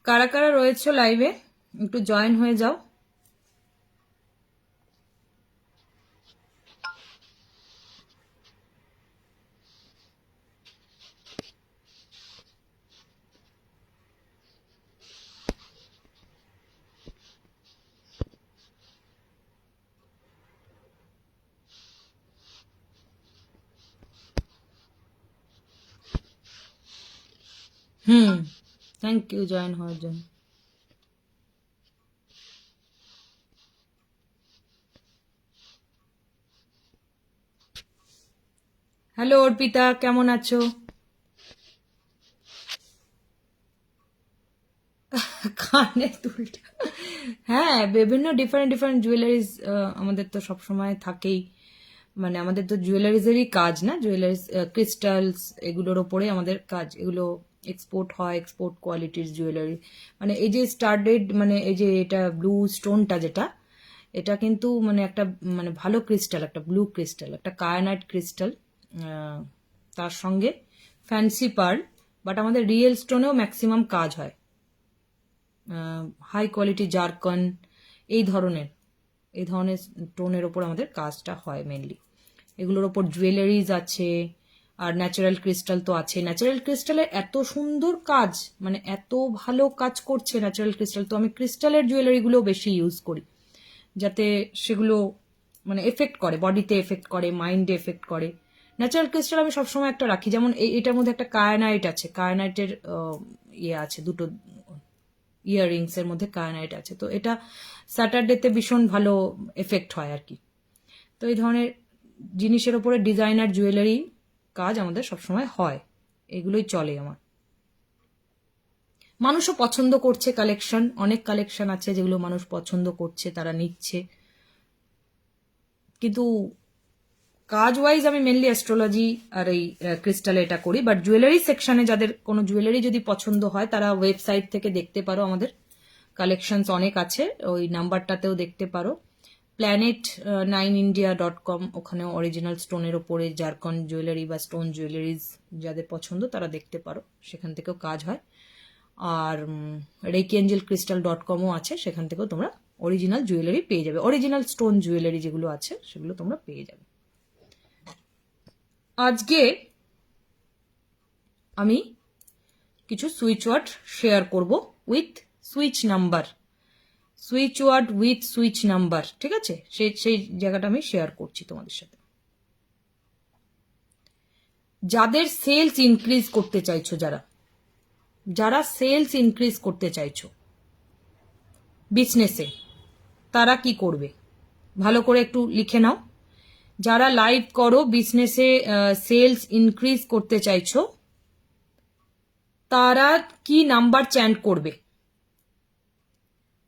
কারা কারা রয়েছে লাইভে একটু জয়েন হয়ে যাও। থ্যাংক ইউ জয়েন হওয়ার জন্য। হ্যালো অর্পিতা, কেমন আছো? কানে দুলটা, হ্যাঁ বিভিন্ন ডিফারেন্ট ডিফারেন্ট জুয়েলারিজ আমাদের তো সবসময় থাকেই। মানে আমাদের তো জুয়েলারিজেরই কাজ না, জুয়েলারিজ ক্রিস্টালস এগুলোর ওপরে আমাদের কাজ। এগুলো এক্সপোর্ট হয়, এক্সপোর্ট কোয়ালিটির জুয়েলারি। মানে এই যে স্টার্ডেড, মানে এই যে এটা ব্লু স্টোনটা যেটা, এটা কিন্তু মানে একটা মানে ভালো ক্রিস্টাল, একটা ব্লু ক্রিস্টাল, একটা কায়ানাইট ক্রিস্টাল, তার সঙ্গে ফ্যান্সি পার্ল। বাট আমাদের রিয়েল স্টোনেও ম্যাক্সিমাম কাজ হয়, হাই কোয়ালিটি জারকন এই ধরনের টোনের ওপর আমাদের কাজটা হয় মেনলি। এগুলোর ওপর জুয়েলারিজ আছে, আর ন্যাচারাল ক্রিস্টাল তো আছে। ন্যাচারাল ক্রিস্টালের এত সুন্দর কাজ, মানে এত ভালো কাজ করছে ন্যাচারাল ক্রিস্টাল। তো আমি ক্রিস্টালের জুয়েলারিগুলো বেশি ইউজ করি, যাতে সেগুলো মানে এফেক্ট করে, বডিতে এফেক্ট করে, মাইন্ডে এফেক্ট করে। ন্যাচারাল ক্রিস্টাল আমি সবসময় একটা রাখি, যেমন এটার মধ্যে একটা কায়ানাইট আছে, কায়ানাইটের ইয়ে আছে, দুটো ইয়াররিংস এর মধ্যে কায়ানাইট আছে। তো এটা স্যাটারডেতে ভীষণ ভালো এফেক্ট হয় আর কি। তো এই ধরনের জিনিসের ওপরে ডিজাইনার জুয়েলারি কাজ আমাদের সবসময় হয়, এগুলোই চলে আমার। মানুষও পছন্দ করছে কালেকশন, অনেক কালেকশন আছে যেগুলো মানুষ পছন্দ করছে, তারা নিচ্ছে। কিন্তু কাজ ওয়াইজ আমি মেনলি অ্যাস্ট্রোলজি আর এই ক্রিস্টালে এটা করি। বাট জুয়েলারি সেকশনে যাদের কোনো জুয়েলারি যদি পছন্দ হয়, তারা ওয়েবসাইট থেকে দেখতে পারো, আমাদের কালেকশনস অনেক আছে, ওই নাম্বারটাতেও দেখতে পারো, planet9india.com। ওখানেও অরিজিনাল স্টোনের ওপরে জারকন জুয়েলারি বা স্টোন জুয়েলারিজ যাদের পছন্দ তারা দেখতে পারো, সেখান থেকেও কাজ হয়। আর reikiangelcrystal.com আছে, সেখান থেকেও তোমরা অরিজিনাল জুয়েলারি পেয়ে যাবে, অরিজিনাল স্টোন জুয়েলারি যেগুলো আছে সেগুলো তোমরা পেয়ে যাবে। আজকে আমি কিছু সুইচ ওয়ার্ড শেয়ার করব with switch number, switch word with switch number, ঠিক আছে? সেই জায়গাটা আমি শেয়ার করছি তোমাদের সাথে। যাদের সেলস ইনক্রিজ করতে চাইছো, যারা সেলস ইনক্রিজ করতে চাইছো বিজনেসে, তারা কি করবে ভালো করে একটু লিখে নাও। যারা লাইভ করো, বিজনেসে সেলস ইনক্রিজ করতে চাইছো, তারা কি নাম্বার চ্যান্ট করবে?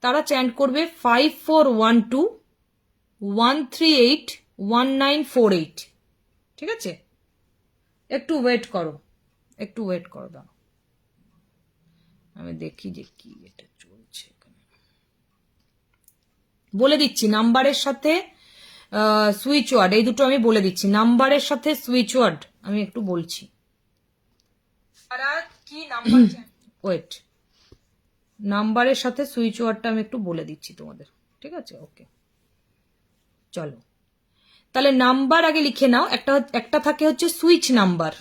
তারা চ্যান্ট করবে 5412-138-1948, ঠিক আছে? একটু ওয়েট করো, দাও, আমি দেখি যে কি এটা চলছে এখানে। বলে দিচ্ছি নাম্বারের সাথে সুইচ ওয়ার্ড, এই দুটো আমি বলে দিচ্ছি, নাম্বারের সাথে সুইচ ওয়ার্ড আমি একটু বলছি। কি নাম্বার, ওয়েট, নাম্বারের সাথে সুইচ ওয়ার্ডটা আমি একটু বলে দিচ্ছি তোমাদের, ঠিক আছে? ওকে, চলো তাহলে নাম্বার আগে লিখে নাও। একটা থাকে হচ্ছে সুইচ নাম্বার,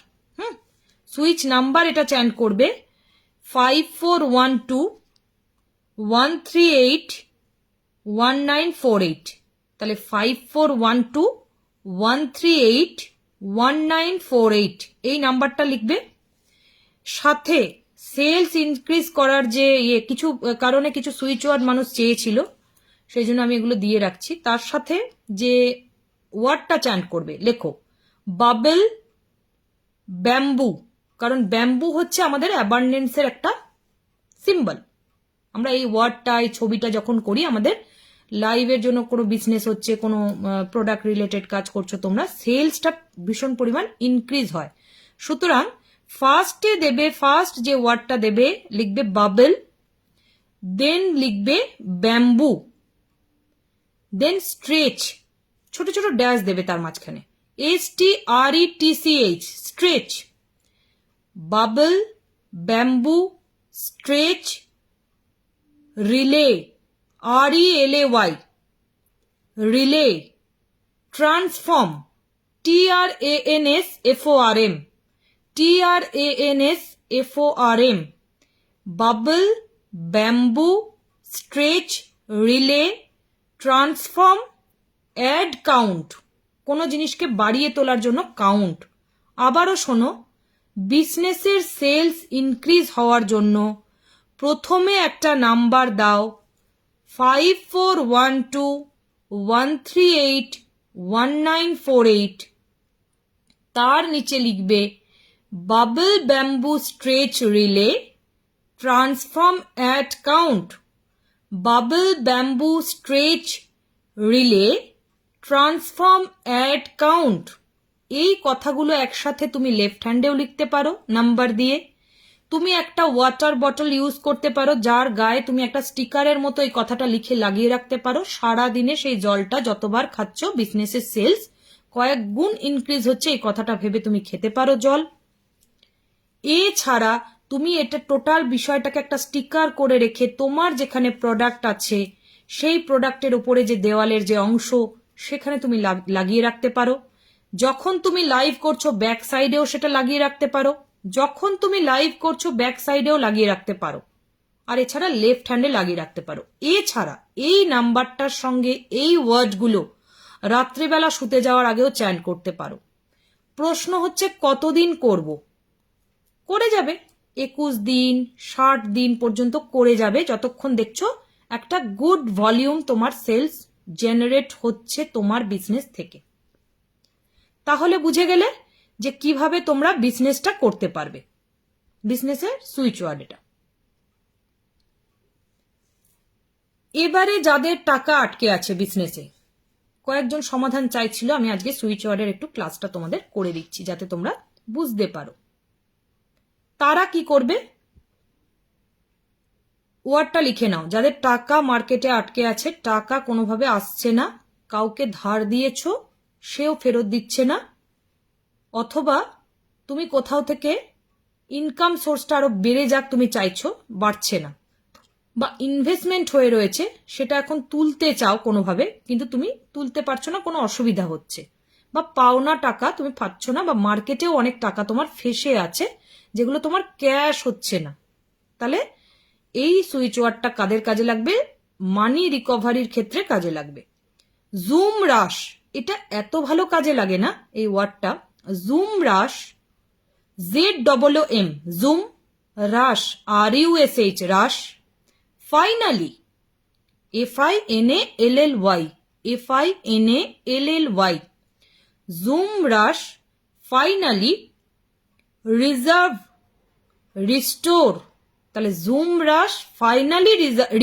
সুইচ নাম্বার, এটা চ্যান্ট করবে 5412-138-1948। তাহলে 5412-138-1948 এই নাম্বারটা লিখবে। সাথে সেলস ইনক্রিজ করার যে কিছু কারণে কিছু সুইচ ওয়ার্ড মানুষ চেয়েছিল, সেই জন্য আমি এগুলো দিয়ে রাখছি। তার সাথে যে ওয়ার্ডটা চ্যান্ট করবে, লেখো বাবেল ব্যাম্বু, কারণ ব্যাম্বু হচ্ছে আমাদের অ্যাবান্ডেন্সের একটা সিম্বল। আমরা এই ওয়ার্ডটা, এই ছবিটা যখন করি, আমাদের লাইভের জন্য কোনো বিজনেস হচ্ছে, কোনো প্রোডাক্ট রিলেটেড কাজ করছো তোমরা, সেলসটা ভীষণ পরিমাণ ইনক্রিজ হয়। সুতরাং ফার্স্টে দেবে, ফার্স্ট যে ওয়ার্ডটা দেবে লিখবে বাবেল, দেন লিখবে ব্যাম্বু, দেন স্ট্রেচ, ছোট ছোট ড্যাশ দেবে তার মাঝখানে, STRETCH, stretch, bubble, bamboo, stretch, relay, RELAY, relay, transform, TRANSFORM, TRANSFORM, bubble, bamboo, stretch, relay, transform, add count, কোনো জিনিসকে বাড়িয়ে তোলার জন্য কাউন্ট। আবারও শোনো, বিজনেসের সেলস ইনক্রিজ হওয়ার জন্য প্রথমে একটা নাম্বার দাও 5412138198, তার নিচে লিখবে bubble, bamboo, stretch, relay, transform, add count. Bubble, bamboo, stretch, relay, transform, add count. এই কথাগুলো একসাথে তুমি লেফট হ্যান্ডেও লিখতে পারো নাম্বার দিয়ে। তুমি একটা ওয়াটার বটল ইউজ করতে পারো, যার গায়ে তুমি একটা স্টিকারের মতো এই কথাটা লিখে লাগিয়ে রাখতে পারো। সারা দিনে সেই জলটা যতবার খাচ্ছ বিজনেসের সেলস কয়েক গুণ ইনক্রিজ হচ্ছে, এই কথাটা ভেবে তুমি খেতে পারো জল। এছাড়া তুমি এটা টোটাল বিষয়টাকে একটা স্টিকার করে রেখে তোমার যেখানে প্রোডাক্ট আছে সেই প্রোডাক্টের উপরে যে দেওয়ালের যে অংশ সেখানে তুমি লাগিয়ে রাখতে পারো। যখন তুমি লাইভ করছো ব্যাক সাইডেও সেটা লাগিয়ে রাখতে পারো, যখন তুমি লাইভ করছো ব্যাক সাইডেও লাগিয়ে রাখতে পারো, আর এছাড়া লেফট হ্যান্ডে লাগিয়ে রাখতে পারো। এছাড়া এই নাম্বারটার সঙ্গে এই ওয়ার্ডগুলো রাত্রিবেলা শুতে যাওয়ার আগেও চ্যান্ট করতে পারো। প্রশ্ন হচ্ছে কতদিন করব? করে যাবে 21 দিন 60 দিন পর্যন্ত করে যাবে, যতক্ষণ দেখছো একটা গুড ভলিউম তোমার সেলস জেনারেট হচ্ছে তোমার বিজনেস থেকে। তাহলে বুঝে গেলে যে কিভাবে তোমরা বিজনেসটা করতে পারবে, বিজনেসের সুইচ ওয়ার্ড এটা। এবারে যাদের টাকা আটকে আছে বিজনেসে, কয়েকজন সমাধান চাইছিল, আমি আজকে সুইচ ওয়ার্ডের একটু ক্লাসটা তোমাদের করে দিচ্ছি যাতে তোমরা বুঝতে পারো। তারা কি করবে? ওয়ার্ডটা লিখে নাও। যাদের টাকা মার্কেটে আটকে আছে, টাকা কোনোভাবে আসছে না, কাউকে ধার দিয়েছ সেও ফেরত দিচ্ছে না, অথবা তুমি কোথাও থেকে ইনকাম সোর্সটা আরো বেড়ে যাক তুমি চাইছো, বাড়ছে না, বা ইনভেস্টমেন্ট হয়ে রয়েছে সেটা এখন তুলতে চাও কোনোভাবে কিন্তু তুমি তুলতে পারছো না, কোনো অসুবিধা হচ্ছে, বা পাওনা টাকা তুমি পাচ্ছ না, বা মার্কেটেও অনেক টাকা তোমার ফেসে আছে যেগুলো তোমার ক্যাশ হচ্ছে না, তাহলে এই সুইচ ওয়ার্ডটা কাদের কাজে লাগবে? মানি রিকভারির ক্ষেত্রে কাজে লাগবে। জুম রাশ, এটা এত ভালো কাজে লাগে না এই ওয়ার্ডটা। জুম রাশ, ZOOM, জুম, রাশ, RUSH, রাশ, finally, FINALLY, zoom rush, finally, reserve, restore, তাহলে zoom rush, finally,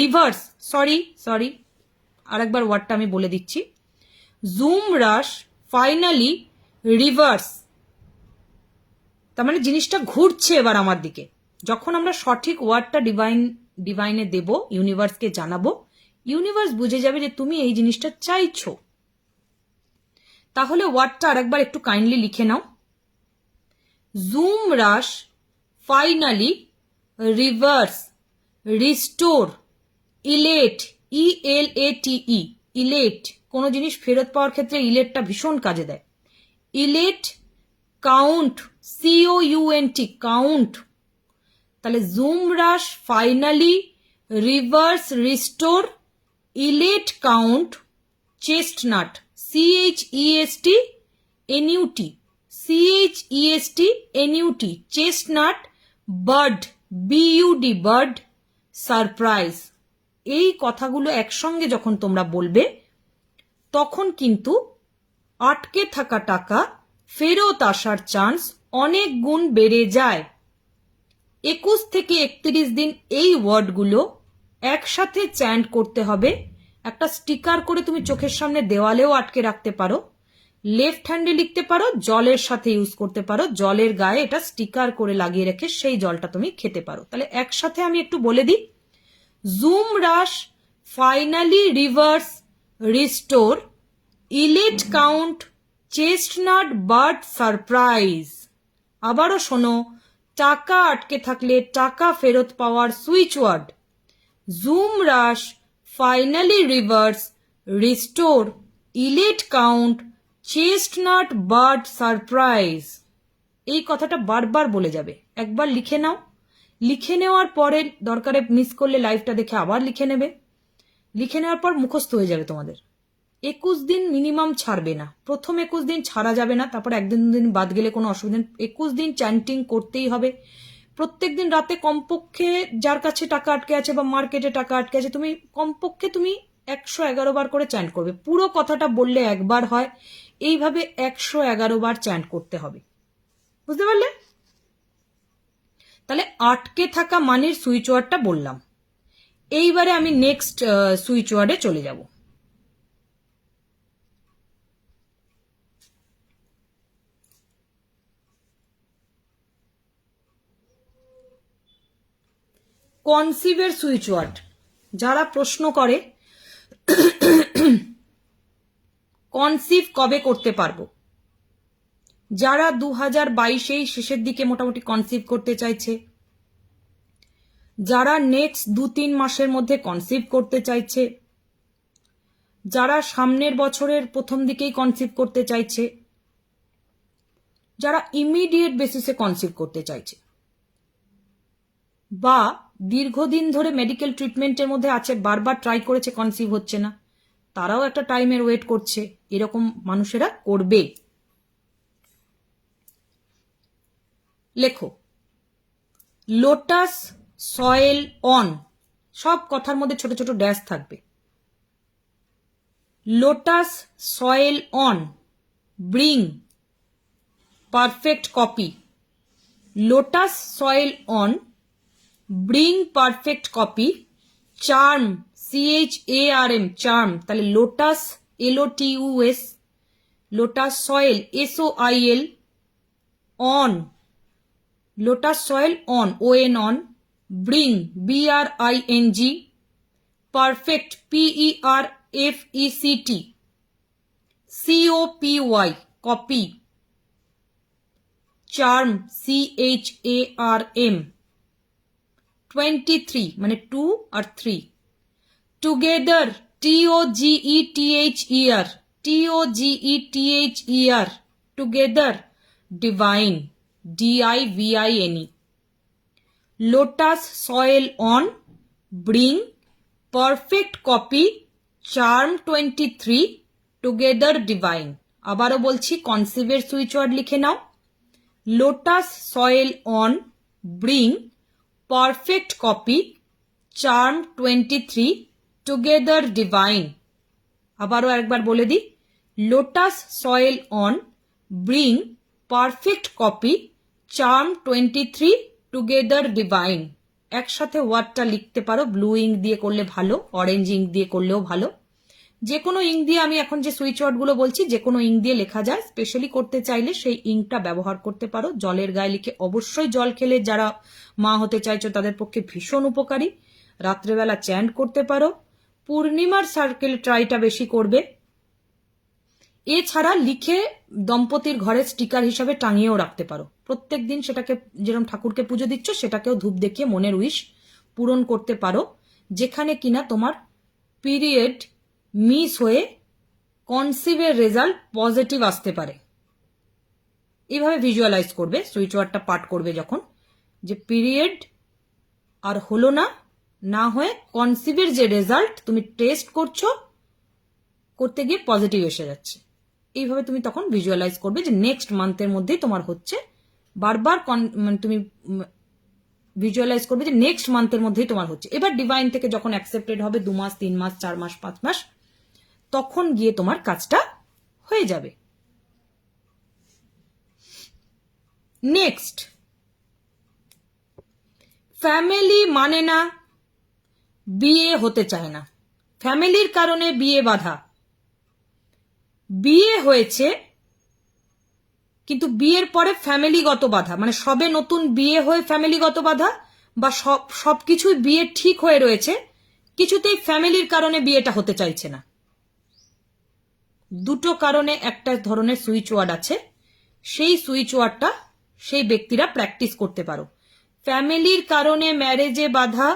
reverse, sorry আরেকবার ওয়ার্ডটা আমি বলে দিচ্ছি। জুম রাশ, ফাইনালি, রিভার্স, তার মানে জিনিসটা ঘুরছে এবার আমার দিকে। যখন আমরা সঠিক ওয়ার্ডটা ডিভাইনে দেব, ইউনিভার্সকে জানাবো, ইউনিভার্স বুঝে যাবে যে তুমি এই জিনিসটা চাইছো। তাহলে ওয়ার্ডটা আরেকবার একটু কাইন্ডলি লিখে নাও। Zoom rush, finally, reverse, restore, elate, ELATE, elate, কোনো জিনিস ফেরত পাওয়ার ক্ষেত্রে ইলেটটা ভীষণ কাজে দেয়। ইলেট, কাউন্ট, COUNT, কাউন্ট, তাহলে zoom rush, finally, reverse, restore, elate, count, chestnut, CHEST, chestnut, bird, BUD, bird, surprise. এই কথাগুলো একসঙ্গে যখন তোমরা বলবে তখন কিন্তু আটকে থাকা টাকা ফেরত আসার চান্স অনেক গুণ বেড়ে যায়। 21 থেকে 31 দিন এই ওয়ার্ডগুলো একসাথে চ্যান্ট করতে হবে। একটা স্টিকার করে তুমি চোখের সামনে দেওয়ালেও আটকে রাখতে পারো, লেফট হ্যান্ডে লিখতে পারো, জলের সাথে ইউজ করতে পারো, জলের গায়ে এটা স্টিকার করে লাগিয়ে রেখে সেই জলটা তুমি খেতে পারো। তাহলে একসাথে আমি একটু বলে দিই। Zoom rush, finally, reverse, restore, elate, count, chestnut, bird, surprise. আবারও শোনো, টাকা আটকে থাকলে টাকা ফেরত পাওয়ার switch word zoom rush, finally reverse, restore, elate count, chestnut bird surprise. এই কথাটা বারবার বলে যাবে, একবার লিখে নাও। লিখে নেওয়ার পরে দরকারে মিস করলে লাইভটা দেখে আবার লিখে নেবে। লিখে নেওয়ার পর মুখস্থ হয়ে যাবে তোমাদের। 21 দিন মিনিমাম ছাড়বে না, প্রথম 21 দিন ছাড়া যাবে না, তারপর একদিন দুদিন বাদ গেলে কোনো অসুবিধা নেই। 21 দিন চ্যান্টিং করতেই হবে। প্রত্যেক দিন রাতে কমপক্ষে, যার কাছে টাকা আটকে আছে বা মার্কেটে টাকা আটকে আছে, তুমি কমপক্ষে তুমি 111 বার করে চ্যান্ট করবে। পুরো কথাটা বললে একবার হয়, এইভাবে 111 বার চ্যান্ট করতে হবে। বুঝতে পারলে? তাহলে আটকে থাকা মানির সুইচ ওয়ার্ডটা বললাম। এইবারে আমি নেক্সট সুইচ ওয়ার্ডে চলে যাব। কনসিভের সুইচ ওয়ার্ড। যারা প্রশ্ন করে কনসিভ কবে করতে পারবো, যারা 2022 শেষের দিকে মোটামুটি কনসিভ করতে চাইছে, যারা নেক্সট 2-3 মাসের মধ্যে কনসিভ করতে চাইছে, যারা সামনের বছরের প্রথম দিকেই কনসিভ করতে চাইছে, যারা ইমিডিয়েট বেসিসে কনসিভ করতে চাইছে, বা দীর্ঘদিন ধরে মেডিকেল ট্রিটমেন্টের মধ্যে আছে, বারবার ট্রাই করেছে কনসিভ হচ্ছে না, তারাও একটা টাইমের ওয়েট করছে, এরকম মানুষেরা করবে। লেখো লোটাস সয়েল অন, সব কথার মধ্যে ছোট ছোট ড্যাশ থাকবে। Lotus soil on bring perfect copy. Lotus soil on bring perfect copy. Charm, CHARM, charm, তাহলে lotus LOTUS, lotus soil SOIL, on, lotus soil on ON on, bring BRING, perfect PERFECT, COPY, copy, charm CHARM, 23 মানে 2 আর 3, together TOGETHER, TOGETHER, together, divine DIVINE, lotus soil on bring perfect copy, charm 23, together divine. আবারও বলছি, কনসিভের switch word লিখে নাও। Lotus soil on bring perfect copy, charm 23, together divine. আবারও একবার বলে দিই, lotus soil on bring perfect copy, charm 23, together divine. একসাথে ওয়ার্ডটা লিখতে পারো, ব্লু ইঙ্ক দিয়ে করলে ভালো, অরেঞ্জ ইঙ্ক দিয়ে করলেও ভালো। যে কোনো ইঙ্ক দিয়ে, আমি এখন যে সুইচ ওয়ার্ডগুলো বলছি যে কোনো ইঙ্ক দিয়ে লেখা যায়। স্পেশালি করতে চাইলে সেই ইঙ্কটা ব্যবহার করতে পারো। জলের গায়ে লিখে, অবশ্যই জল খেলে যারা মা হতে চাইছো তাদের পক্ষে ভীষণ উপকারী। রাত্রেবেলা চ্যান্ট করতে পারো। পূর্ণিমার সার্কেল ট্রাইটা বেশি করবে। এছাড়া লিখে দম্পতির ঘরে স্টিকার হিসাবে টাঙিয়েও রাখতে পারো। প্রত্যেক দিন সেটাকে, যেরকম ঠাকুরকে পুজো দিচ্ছ, সেটাকেও ধূপ দেখিয়ে মনের উইশ পূরণ করতে পারো, যেখানে কিনা তোমার পিরিয়ড মিস হয়ে কনসিভের রেজাল্ট পজিটিভ আসতে পারে। এইভাবে ভিজুয়ালাইজ করবে, সুইচ ওয়ার্ডটা পাঠ করবে যখন, যে পিরিয়ড আর হলো না, না হয়ে কনসিভের যে রেজাল্ট তুমি টেস্ট করছো, করতে গিয়ে পজিটিভ এসে যাচ্ছে। এইভাবে তুমি তখন ভিজুয়ালাইজ করবে যে নেক্সট মান্থের মধ্যেই তোমার হচ্ছে। বারবার তুমি ভিজুয়ালাইজ করবে যে নেক্সট মান্থের মধ্যেই তোমার হচ্ছে। এবার ডিভাইন থেকে যখন অ্যাকসেপ্টেড হবে 2 মাস, 3 মাস, 4 মাস, 5 মাস, তখন গিয়ে তোমার কাজটা হয়ে যাবে। নেক্সট, ফ্যামিলি মানে না, বিয়ে হতে চায় না, ফ্যামিলির কারণে বিয়ে বাধা। বিয়ে হয়েছে কিন্তু বিয়ের পরে ফ্যামিলিগত বাধা, মানে সবে নতুন বিয়ে হয়ে ফ্যামিলিগত বাধা, বা সবকিছুই বিয়ে ঠিক হয়ে রয়েছে, কিছুতেই ফ্যামিলির কারণে বিয়েটা হতে চাইছে না। দুটো কারণে একটা ধরনের সুইচ ওয়ার্ড আছে, সেই সুইচ ওয়ার্ডটা সেই ব্যক্তিরা প্র্যাকটিস করতে পারো। ফ্যামিলির কারণে ম্যারেজে বাধা,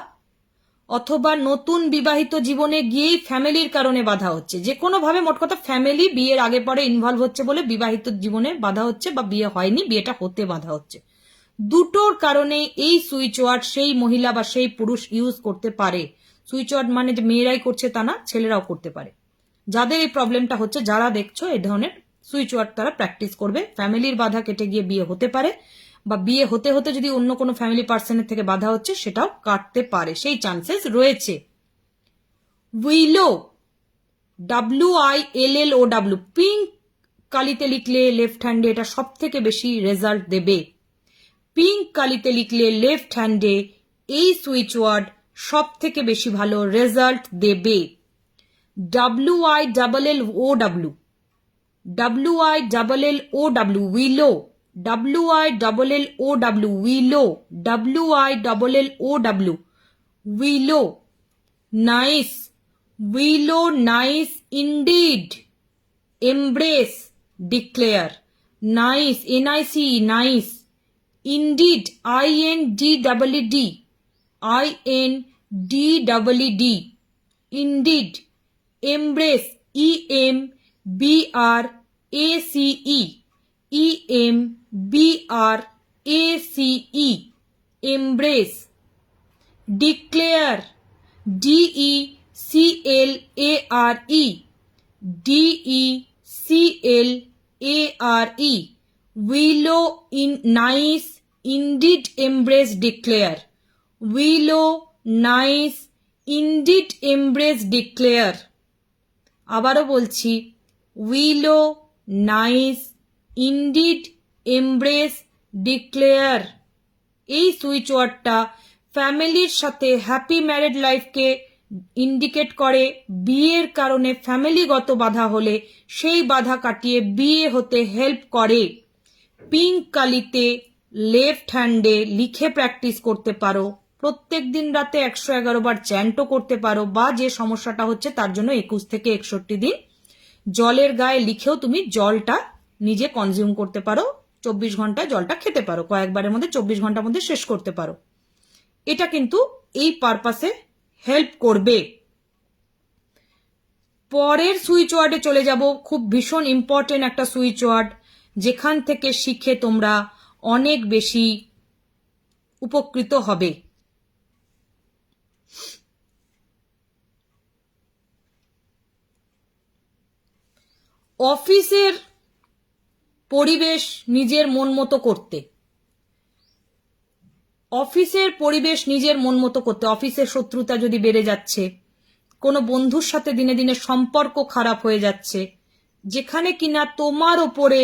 অথবা নতুন বিবাহিত জীবনে গিয়েই ফ্যামিলির কারণে বাধা হচ্ছে, যে কোনো ভাবে মোট কথা ফ্যামিলি বিয়ের আগে পরে ইনভলভ হচ্ছে বলে বিবাহিত জীবনে বাধা হচ্ছে, বা বিয়ে হয়নি বিয়েটা হতে বাধা হচ্ছে। দুটোর কারণে এই সুইচ ওয়ার্ড সেই মহিলা বা সেই পুরুষ ইউজ করতে পারে। সুইচ ওয়ার্ড মানে যে মেয়েরাই করছে তা না, ছেলেরাও করতে পারে। যাদের এই প্রবলেমটা হচ্ছে, যারা দেখছো এই ধরনের সুইচ ওয়ার্ড তারা প্র্যাকটিস করবে। ফ্যামিলির বাধা কেটে গিয়ে বিয়ে হতে পারে, বা বিয়ে হতে হতে যদি অন্য কোনো ফ্যামিলি পার্সনের থেকে বাধা হচ্ছে সেটাও কাটতে পারে, সেই চান্সেস রয়েছে। উইলো, WILLOW, পিঙ্ক কালিতে লিখলে লেফট হ্যান্ডে এটা সব থেকে বেশি রেজাল্ট দেবে। পিঙ্ক কালিতে লিখলে লেফট হ্যান্ডে এই সুইচ ওয়ার্ড সব থেকে বেশি ভালো রেজাল্ট দেবে। WILLOW, WILLOW, উইলো, WILLOW, উইলো, WILLOW, উইলো, nice, উইলো, nice indeed, embrace, declare, nice, NIC, nice, indeed, INDEED, INDEED, indeed, embrace, EMBRACE, embrace, declare, DECLARE, উইলো, nice, indeed, embrace, declare, উইলো, nice, indeed, embrace, declare. আবারও বলছি, উইলো, nice, indeed, embrace, declare. এই switch ওয়ার্ডটা ফ্যামিলির সাথে happy married লাইফকে indicate করে। বিয়ের কারণে ফ্যামিলিগত বাধা হলে সেই বাধা কাটিয়ে বিয়ে হতে হেল্প করে। পিঙ্ক কালিতে লেফট হ্যান্ডে লিখে প্র্যাকটিস করতে পারো। প্রত্যেক দিন রাতে 111 বার চ্যান্টও করতে পারো, বা যে সমস্যাটা হচ্ছে তার জন্য 21 থেকে 61 দিন জলের গায়ে লিখেও তুমি জলটা নিজে কনজিউম করতে পারো। 24 ঘন্টায় জলটা খেতে পারো, কয়েকবারের মধ্যে 24 ঘন্টার মধ্যে শেষ করতে পারো। এটা কিন্তু এই পারপাসে হেল্প করবে। পরের সুইচ ওয়ার্ডে চলে যাব, খুব ভীষণ ইম্পর্টেন্ট একটা সুইচ ওয়ার্ড, যেখান থেকে শিখে তোমরা অনেক বেশি উপকৃত হবে। অফিসের পরিবেশ নিজের মন মতো করতে, অফিসের পরিবেশ নিজের মন মতো করতে, অফিসের শত্রুতা যদি বেড়ে যাচ্ছে, কোনো বন্ধুর সাথে দিনে দিনে সম্পর্ক খারাপ হয়ে যাচ্ছে, যেখানে কিনা তোমার ওপরে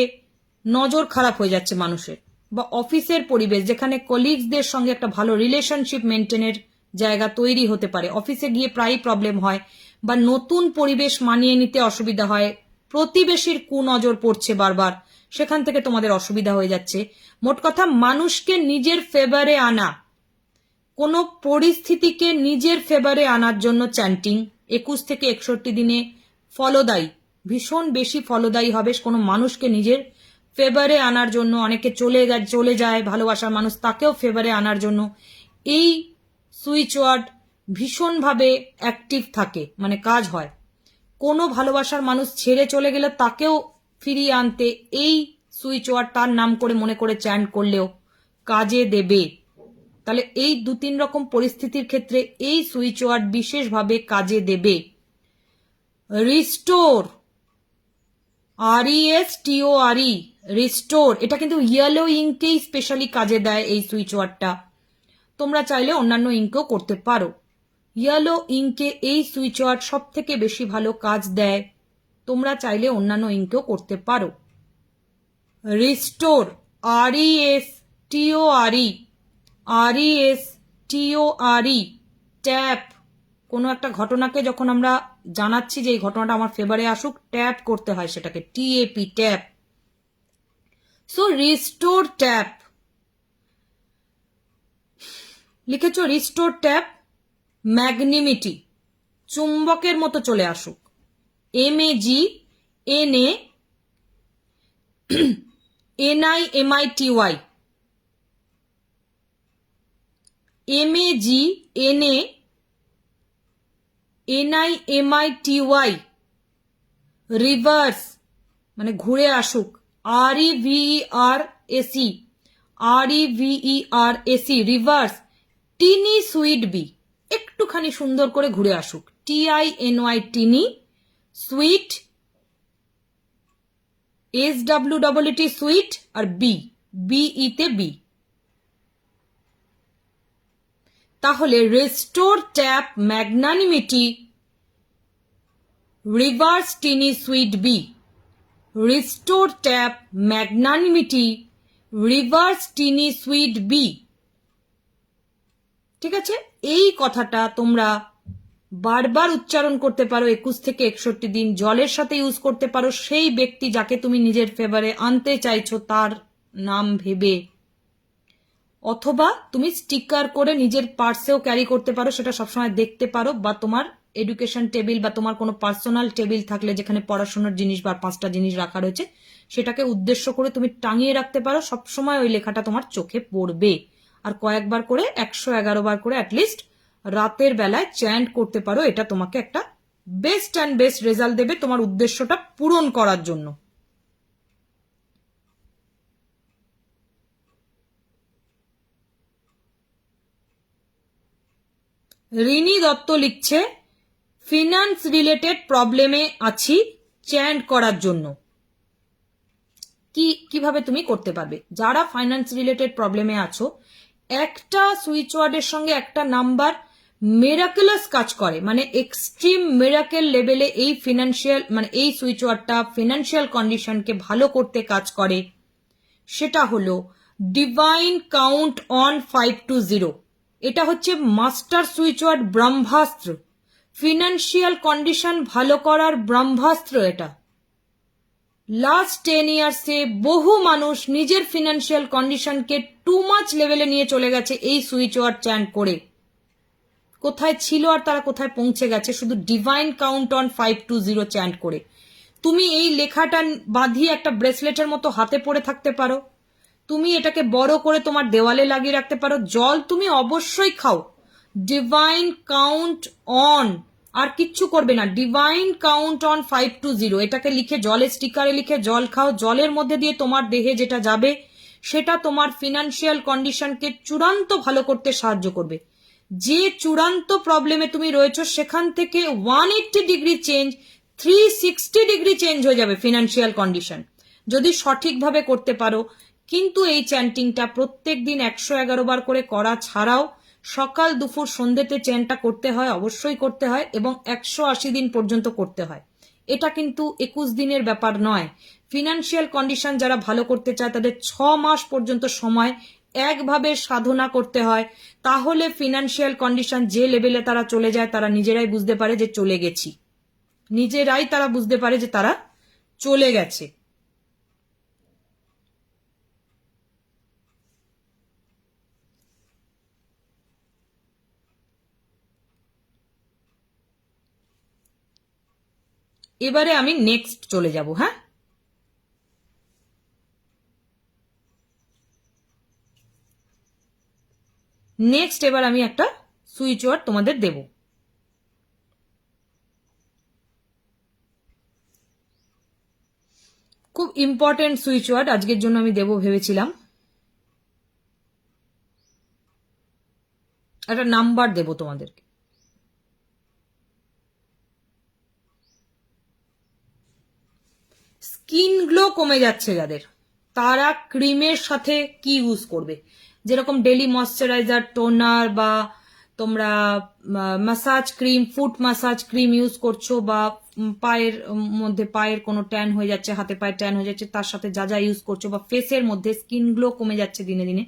নজর খারাপ হয়ে যাচ্ছে মানুষের, বা অফিসের পরিবেশ যেখানে কলিগসদের সঙ্গে একটা ভালো রিলেশনশিপ মেনটেনের জায়গা তৈরি হতে পারে, অফিসে গিয়ে প্রায়ই প্রবলেম হয়, বা নতুন পরিবেশ মানিয়ে নিতে অসুবিধা হয়, প্রতিবেশীর কুনজর পড়ছে বারবার, সেখান থেকে তোমাদের অসুবিধা হয়ে যাচ্ছে। মোট কথা, মানুষকে নিজের ফেভারে আনা, কোনো পরিস্থিতিকে নিজের ফেভারে আনার জন্য চ্যান্টিং 21 থেকে 61 দিনে ফলদায়ী, ভীষণ বেশি ফলদায়ী হবে। কোনো মানুষকে নিজের ফেভারে আনার জন্য, অনেকে চলে যায় ভালোবাসার মানুষ, তাকেও ফেভারে আনার জন্য এই সুইচ ওয়ার্ড ভীষণভাবে অ্যাক্টিভ থাকে, মানে কাজ হয়। কোনো ভালোবাসার মানুষ ছেড়ে চলে গেলে তাকেও ফিরিয়ে আনতে এই সুইচ ওয়ার্ড তার নাম করে মনে করে চ্যান্ট করলেও কাজে দেবে। তাহলে এই 2-3 রকম পরিস্থিতির ক্ষেত্রে এই সুইচ ওয়ার্ড বিশেষভাবে কাজে দেবে। রিস্টোর, RESTORE, রিস্টোর, এটা কিন্তু ইয়েলো ইঙ্কেই স্পেশালি কাজে দেয় এই সুইচ ওয়ার্ডটা। তোমরা চাইলে অন্যান্য ইঙ্কেও করতে পারো। ইয়েলো ইঙ্কে এই সুইচ ওয়ার্ড সব থেকে বেশি ভালো কাজ দেয়, তোমরা চাইলে অন্যান্য ইঙ্কেও করতে পারো। রিস্টোর, RESTORE, RESTORE, ট্যাপ, কোনো একটা ঘটনাকে যখন আমরা জানাচ্ছি যে এই ঘটনাটা আমার ফেভারে আসুক, ট্যাপ করতে হয় সেটাকে, TAP, tap. So restore tap লিখেছো, রিস্টোর ট্যাপ। ম্যাগনিমিটি, চুম্বকের মতো চলে আসুক, MAGNANIMITY, MAGNANIMITY, NIMITY, রিভার্স মানে ঘুরে আসুক, REVERAC, reverse, tiny sweet be, একটুখানি সুন্দর করে ঘুরে আসুক, TINY tiny, sweet SWEET sweet, আর BE তে বি। তাহলে restore tap magnanimity reverse tiny sweet be, restore tap magnanimity reverse tiny sweet be. ঠিক আছে, এই কথাটা তোমরা বারবার উচ্চারণ করতে পারো 21 থেকে 61 দিন, জলের সাথে ইউজ করতে পারো সেই ব্যক্তি যাকে তুমি নিজের ফেভারে আনতে চাইছো তার নাম ভেবে, অথবা তুমি স্টিকার করে নিজের পার্সেও ক্যারি করতে পারো, সেটা সবসময় দেখতে পারো, বা তোমার এডুকেশন টেবিল বা তোমার কোনো পার্সোনাল টেবিল থাকলে যেখানে পড়াশোনার জিনিস বা 5টা জিনিস রাখা রয়েছে সেটাকে উদ্দেশ্য করে তুমি টাঙিয়ে রাখতে পারো, সবসময় ওই লেখাটা তোমার চোখে পড়বে। আর কয়েকবার করে 111 বার করে অ্যাটলিস্ট রাতের বেলায় চ্যান্ট করতে পারো, এটা তোমাকে একটা বেস্ট অ্যান্ড বেস্ট রেজাল্ট দেবে তোমার উদ্দেশ্যটা পূরণ করার জন্য। রিনি দত্ত লিখছে ফিনান্স রিলেটেড প্রবলেমে আছি, চ্যান্ট করার জন্য। কিভাবে তুমি করতে পারবে? যারা ফাইন্যান্স রিলেটেড প্রবলেমে আছো, একটা সুইচ ওয়ার্ডের সঙ্গে একটা নাম্বার মিরাকুলাস কাজ করে, মানে এক্সট্রিম মিরাকেল লেভেলে এই ফিনান্সিয়াল মানে এই সুইচ ওয়ার্ডটা ফিনান্সিয়াল কন্ডিশনকে ভালো করতে কাজ করে। সেটা হলো ডিভাইন কাউন্ট অন 520। এটা হচ্ছে মাস্টার সুইচ ওয়ার্ড, ব্রহ্মাস্ত্র, ফিনান্সিয়াল কন্ডিশন ভালো করার ব্রহ্মাস্ত্র এটা। লাস্ট 10 ইয়ার্সে বহু মানুষ নিজের ফিনান্সিয়াল কন্ডিশনকে টু মাচ লেভেলে নিয়ে চলে গেছে এই সুইচ ওয়ার্ড চ্যান্ট করে। কোথায় ছিল আর তারা কোথায় পৌঁছে গেছে শুধু ডিভাইন কাউন্ট অন 520 চ্যান্ট করে। তুমি এই লেখাটা বাঁধিয়ে একটা ব্রেসলেটের মতো হাতে পরে থাকতে পারো, তুমি এটাকে বড় করে তোমার দেওয়ালে লাগিয়ে রাখতে পারো। জল তুমি অবশ্যই খাও, ডিভাইন কাউন্ট অন, আর কিচ্ছু করবে না, ডিভাইন কাউন্ট অন 520 এটাকে লিখে জলের স্টিকারে লিখে জল খাও। জলের মধ্যে দিয়ে তোমার দেহে যেটা যাবে সেটা তোমার ফিনান্সিয়াল কন্ডিশনকে চূড়ান্ত ভালো করতে সাহায্য করবে। যে চূড়ান্ত প্রবলেমে তুমি রয়েছো সেখান থেকে 180 ডিগ্রি চেঞ্জ, 360 ডিগ্রি চেঞ্জ হয়ে যাবে ফিনান্সিয়াল কন্ডিশন, যদি সঠিকভাবে করতে পারো। কিন্তু এই চ্যান্টিংটা প্রত্যেক দিন 111 বার করে করা ছাড়াও সকাল দুপুর সন্ধ্যেতে চ্যান্টটা করতে হয়, অবশ্যই করতে হয়, এবং 180 দিন পর্যন্ত করতে হয়। এটা কিন্তু 21 দিনের ব্যাপার নয়। ফিনান্সিয়াল কন্ডিশন যারা ভালো করতে চায় তাদের 6 মাস পর্যন্ত সময় একভাবে সাধনা করতে হয়। তাহলে ফিনান্সিয়াল কন্ডিশন যে লেভেলে তারা চলে যায় তারা নিজেরাই বুঝতে পারে যে চলে গেছি, নিজেরাই তারা বুঝতে পারে যে তারা চলে গেছে। এবারে আমি নেক্সট চলে যাব। হ্যাঁ, নেক্সট এবার আমি একটা সুইচ ওয়ার্ড তোমাদের দেব। খুব ইম্পর্টেন্ট সুইচ ওয়ার্ড আজকের জন্য আমি দেব ভেবেছিলাম। একটা নাম্বার দেব তোমাদেরকে। স্কিন গ্লো কমে যাচ্ছে যাদের, তারা ক্রিমের সাথে কি ইউজ করবে? যেরকম ডেলি ময়শ্চারাইজার, টোনার, বা তোমরা massage cream, foot massage cream use করছো, বা পায়ের মধ্যে পায়ের কোনো ট্যান হয়ে যাচ্ছে, হাতে পায়ে ট্যান হয়ে যাচ্ছে, তার সাথে যা যা ইউজ করছো, বা ফেসের মধ্যে স্কিন গ্লো কমে যাচ্ছে দিনে দিনে,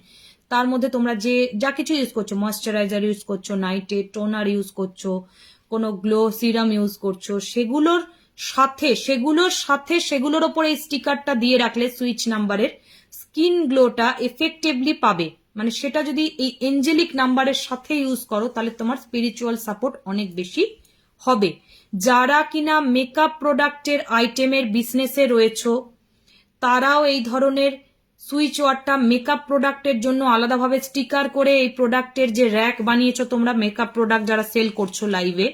তার মধ্যে তোমরা যে যা কিছু ইউজ করছো, ময়শ্চারাইজার ইউজ করছো, নাইটে টোনার ইউজ করছো, কোনো গ্লো সিরাম ইউজ করছো, সেগুলোর সাথে সেগুলোর ওপরে এই স্টিকারটা দিয়ে রাখলে সুইচ নাম্বারের, স্কিন গ্লোটা এফেক্টিভলি পাবে। মানে সেটা যদি এই এঞ্জেলিক নাম্বারের সাথে ইউজ করো তাহলে তোমার স্পিরিচুয়াল সাপোর্ট অনেক বেশি হবে। যারা কিনা মেকআপ প্রোডাক্টের আইটেমের বিজনেসে রয়েছো তারাও এই ধরনের সুইচ ওয়ার্ডটা মেকআপ প্রোডাক্টের জন্য আলাদাভাবে স্টিকার করে এই প্রোডাক্টের যে র্যাক বানিয়েছো তোমরা, মেকআপ প্রোডাক্ট যারা সেল করছো লাইভে,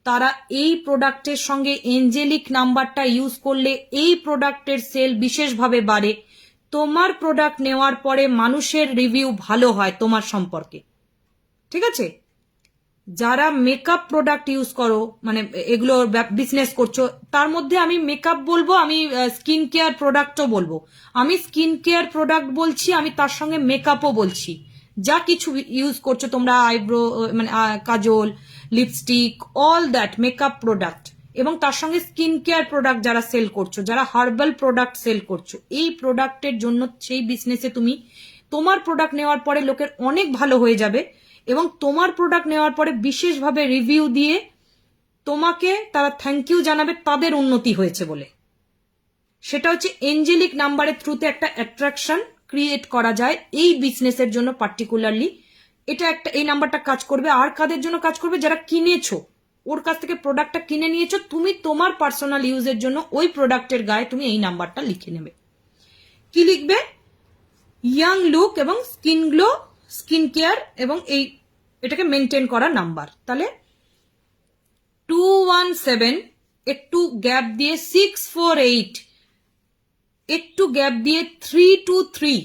তারা এই প্রোডাক্টের সঙ্গে এঞ্জেলিক নাম্বারটা ইউজ করলে এই প্রোডাক্টের সেল বিশেষভাবে বাড়ে। তোমার প্রোডাক্ট নেওয়ার পরে মানুষের রিভিউ ভালো হয় তোমার সম্পর্কে, ঠিক আছে? যারা মেকআপ প্রোডাক্ট ইউজ করো, মানে এগুলো বিজনেস করছো, তার মধ্যে আমি মেকআপ বলবো, আমি স্কিন কেয়ার প্রোডাক্টও বলবো। আমি স্কিন কেয়ার প্রোডাক্ট বলছি, আমি তার সঙ্গে মেকআপও বলছি। যা কিছু ইউজ করছো তোমরা, আইব্রো মানে kajal, lipstick, all that makeup product, এবং তার সঙ্গে স্কিন কেয়ার প্রোডাক্ট যারা সেল করছো, যারা হার্বাল প্রোডাক্ট সেল করছো, এই প্রোডাক্টের জন্য সেই বিজনেসে তুমি তোমার প্রোডাক্ট নেওয়ার পরে লোকের অনেক ভালো হয়ে যাবে, এবং তোমার প্রোডাক্ট নেওয়ার পরে বিশেষভাবে রিভিউ দিয়ে তোমাকে তারা থ্যাংক ইউ জানাবে তাদের উন্নতি হয়েছে বলে। সেটা হচ্ছে এঞ্জেলিক নাম্বারের থ্রুতে একটা অ্যাট্রাকশন ক্রিয়েট করা যায় এই বিজনেসের জন্য পার্টিকুলারলি। এটা একটা, এই নাম্বারটা কাজ করবে। আর কাদের জন্য কাজ করবে? যারা কিনেছো, ওর কাছ থেকে প্রোডাক্টটা কিনে নিয়েছো, তুমি তোমার পার্সোনাল ইউজের জন্য ওই প্রোডাক্টের গায়ে তুমি এই নাম্বারটা লিখে নেবে। কি লিখবে? ইয়াং লুক এবং স্কিন গ্লো, স্কিন কেয়ার, এবং এটাকে মেনটেন করা নাম্বার। তাহলে 217, একটু গ্যাপ দিয়ে 648, একটু গ্যাপ দিয়ে 323,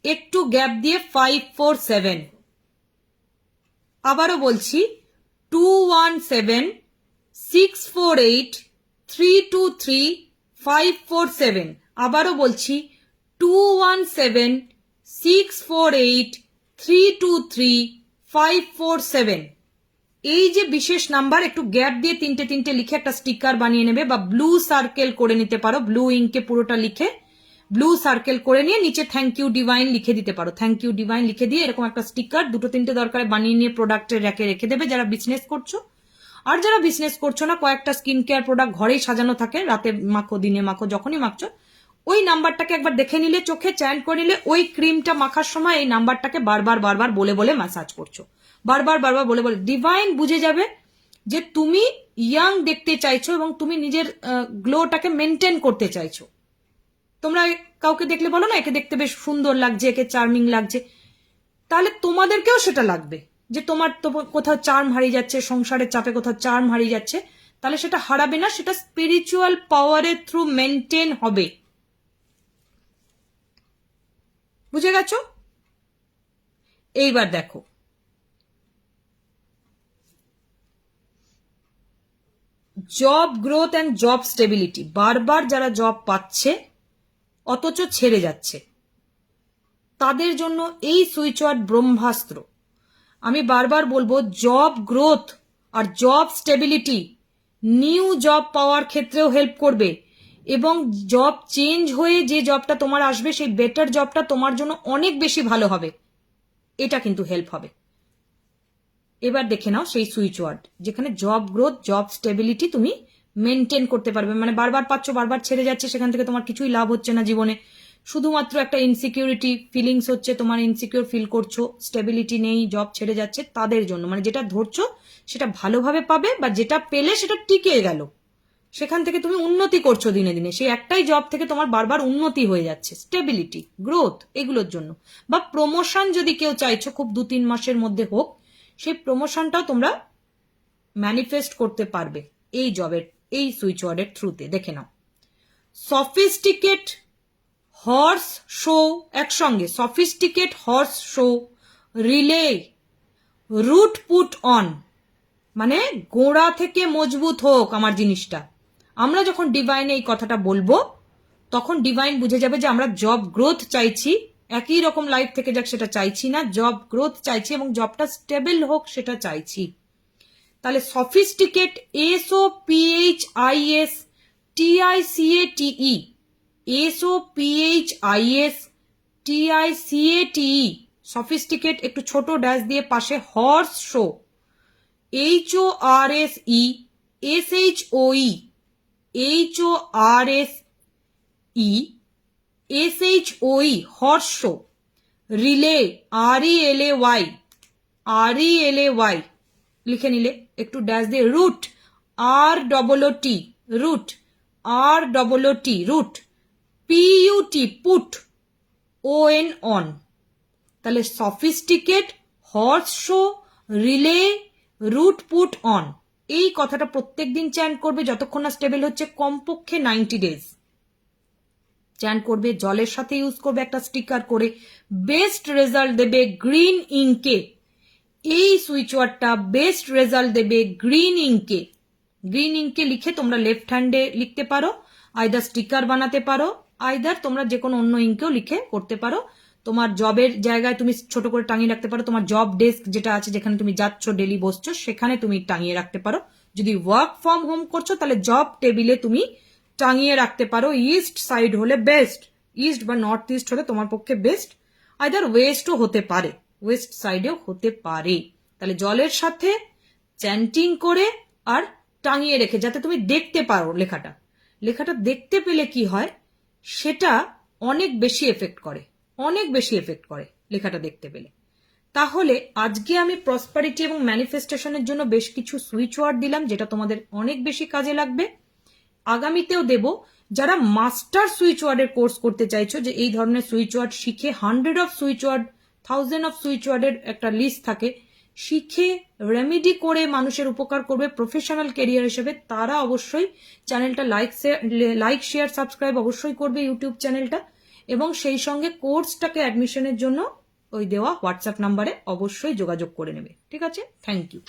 একটু গ্যাপ দিয়ে 547। আবারও বলছি 217, 648, 323, 547। আবারও বলছি 217, 648, 323, 547। এই যে বিশেষ নাম্বার, একটু গ্যাপ দিয়ে তিনটে তিনটে লিখে একটা স্টিকার বানিয়ে নেবে, বা ব্লু সার্কেল করে নিতে পারো, ব্লু ইঙ্কে পুরোটা লিখে ব্লু সার্কেল করে নিয়ে নিচে থ্যাংক ইউ ডিভাইন লিখে দিতে পারো। থ্যাংক ইউ ডিভাইন লিখে দিয়ে এরকম একটা স্টিকার দুটো তিনটে দরকারে বানিয়ে নিয়ে প্রোডাক্টের র্যাকে রেখে দেবে যারা বিজনেস করছো। আর যারা বিজনেস করছো না, কয়েকটা স্কিন কেয়ার প্রোডাক্ট ঘরেই সাজানো থাকে, রাতে মাখো, দিনে মাখো, যখনই মাখছো ওই নাম্বারটাকে একবার দেখে নিলে, চোখে চ্যান করে নিলে, ওই ক্রিমটা মাখার সময় এই নাম্বারটাকে বারবার বারবার বলে বলে ম্যাসাজ করছো, বারবার বারবার বলে বলে। ডিভাইন বুঝে যাবে যে তুমি ইয়াং দেখতে চাইছো এবং তুমি নিজের গ্লোটাকে মেনটেন করতে চাইছো। তোমরা কাউকে দেখলে বলো না, একে দেখতে বেশ সুন্দর লাগছে, একে চার্মিং লাগছে, তাহলে তোমাদেরকেও সেটা লাগবে যে তোমার তো কোথাও চার্ম হারিয়ে যাচ্ছে, সংসারের চাপে কোথাও চার্ম হারিয়ে যাচ্ছে, তাহলে সেটা হারাবে না, সেটা স্পিরিচুয়াল পাওয়ারের থ্রু মেনটেন হবে। বুঝে গেছো? এইবার দেখো, job growth and job stability. বারবার যারা জব পাচ্ছে অথচ ছেড়ে যাচ্ছে, তাদের জন্য এই সুইচ ওয়ার্ড ব্রহ্মাস্ত্র। আমি বারবার বলবো, জব গ্রোথ আর জব স্টেবিলিটি নিউ জব পাওয়ার ক্ষেত্রেও হেল্প করবে, এবং জব চেঞ্জ হয়ে যে জবটা তোমার আসবে সেই বেটার জবটা তোমার জন্য অনেক বেশি ভালো হবে, এটা কিন্তু হেল্প হবে। এবার দেখে নাও সেই সুইচ ওয়ার্ড যেখানে জব গ্রোথ, জব স্টেবিলিটি তুমি মেনটেন করতে পারবে। মানে বারবার পাচ্ছ, বারবার ছেড়ে যাচ্ছে, সেখান থেকে তোমার কিছুই লাভ হচ্ছে না জীবনে, শুধুমাত্র একটা ইনসিকিউরিটি ফিলিংস হচ্ছে, তোমার ইনসিকিউর ফিল করছো, স্টেবিলিটি নেই, জব ছেড়ে যাচ্ছে, তাদের জন্য। মানে যেটা ধরছো সেটা ভালোভাবে পাবে, বা যেটা পেলে সেটা টিকে গেল, সেখান থেকে তুমি উন্নতি করছো দিনে দিনে, সেই একটাই জব থেকে তোমার বারবার উন্নতি হয়ে যাচ্ছে, স্টেবিলিটি, গ্রোথ, এগুলোর জন্য। বা প্রমোশন যদি কেউ চাইছো খুব 2-3 মাসের মধ্যে হোক, সেই প্রমোশনটাও তোমরা ম্যানিফেস্ট করতে পারবে এই জবের, এই সুইচ ওয়ার্ডের থ্রুতে। দেখে নাও, সফিস্টিকেট হর্স শো, একসঙ্গে sophisticate horse show, relay, root put on, মানে গোড়া থেকে মজবুত হোক আমার জিনিসটা। আমরা যখন ডিভাইনে এই কথাটা বলবো তখন ডিভাইন বুঝে যাবে যে আমরা জব গ্রোথ চাইছি, একই রকম লাইফ থেকে যাক সেটা চাইছি না, জব গ্রোথ চাইছি এবং জবটা স্টেবল হোক সেটা চাইছি। তাহলে সফিস্টিকেট, SOPHISTICATE, SOPHISTICATE, সফিস্টিকেট একটু ছোট ড্যাশ দিয়ে পাশে, horse shoe, HORSE, SHOE, SHOE, horse show, relay, RELAY লিখে নিলে, একটু ড্যাশ দিয়ে, root, ROOT, root, ROOT, root, PUT, put, ON, on. তাহলে sophisticate, horse show, relay, root put on, এই কথাটা প্রত্যেকদিন চ্যান্ট করবে যতক্ষণ না স্টেবল হচ্ছে, কমপক্ষে 90 ডেজ চ্যান্ট করবে। জলের সাথে ইউজ করবে একটা স্টিকার করে। বেস্ট রেজাল্ট দেবে গ্রিন ইঙ্কে। এই সুইচ ওয়ার্ডটা বেস্ট রেজাল্ট দেবে গ্রিন ইঙ্কে। গ্রিন ইঙ্কে লিখে তোমরা লেফট হ্যান্ডে লিখতে পারো, আইদার স্টিকার বানাতে পারো, আইদার তোমরা যে কোনো অন্য ইঙ্কেও লিখে করতে পারো। তোমার জবের জায়গায় তুমি ছোট করে টাঙিয়ে রাখতে পারো। তোমার জব ডেস্ক যেটা আছে, যেখানে তুমি যাচ্ছ ডেলি বসছো, সেখানে তুমি টাঙিয়ে রাখতে পারো। যদি ওয়ার্ক ফ্রম হোম করছো তাহলে জব টেবিলে তুমি টাঙিয়ে রাখতে পারো। ইস্ট সাইড হলে বেস্ট, ইস্ট বা নর্থ ইস্ট হলে তোমার পক্ষে বেস্ট। আইদার ওয়েস্টও হতে পারে, ওয়েস্ট সাইডেও হতে পারে। তাহলে জলের সাথে চ্যান্টিং করে আর টাঙিয়ে রেখে, যাতে তুমি দেখতে পারো লেখাটা। লেখাটা দেখতে পেলে কি হয়, সেটা অনেক বেশি এফেক্ট করে, অনেক বেশি এফেক্ট করে লেখাটা দেখতে পেলে। তাহলে আজকে আমি প্রসপারিটি এবং ম্যানিফেস্টেশনের জন্য বেশ কিছু সুইচ ওয়ার্ড দিলাম, যেটা তোমাদের অনেক বেশি কাজে লাগবে। আগামীতেও দেব। যারা মাস্টার সুইচ ওয়ার্ডের কোর্স করতে চাইছো, যে এই ধরনের সুইচ ওয়ার্ড শিখে 100 of switch word, 1000 of switch ওয়ার্ডের একটা লিস্ট থাকে, শিখে রেমেডি করে মানুষের উপকার করবে প্রফেশনাল ক্যারিয়ার হিসেবে, তারা অবশ্যই চ্যানেলটা লাইক শেয়ার সাবস্ক্রাইব অবশ্যই করবে ইউটিউব চ্যানেলটা, এবং সেই সঙ্গে কোর্সটাকে অ্যাডমিশনের জন্য ওই দেওয়া হোয়াটসঅ্যাপ নাম্বারে অবশ্যই যোগাযোগ করে নেবে। ঠিক আছে, থ্যাংক ইউ।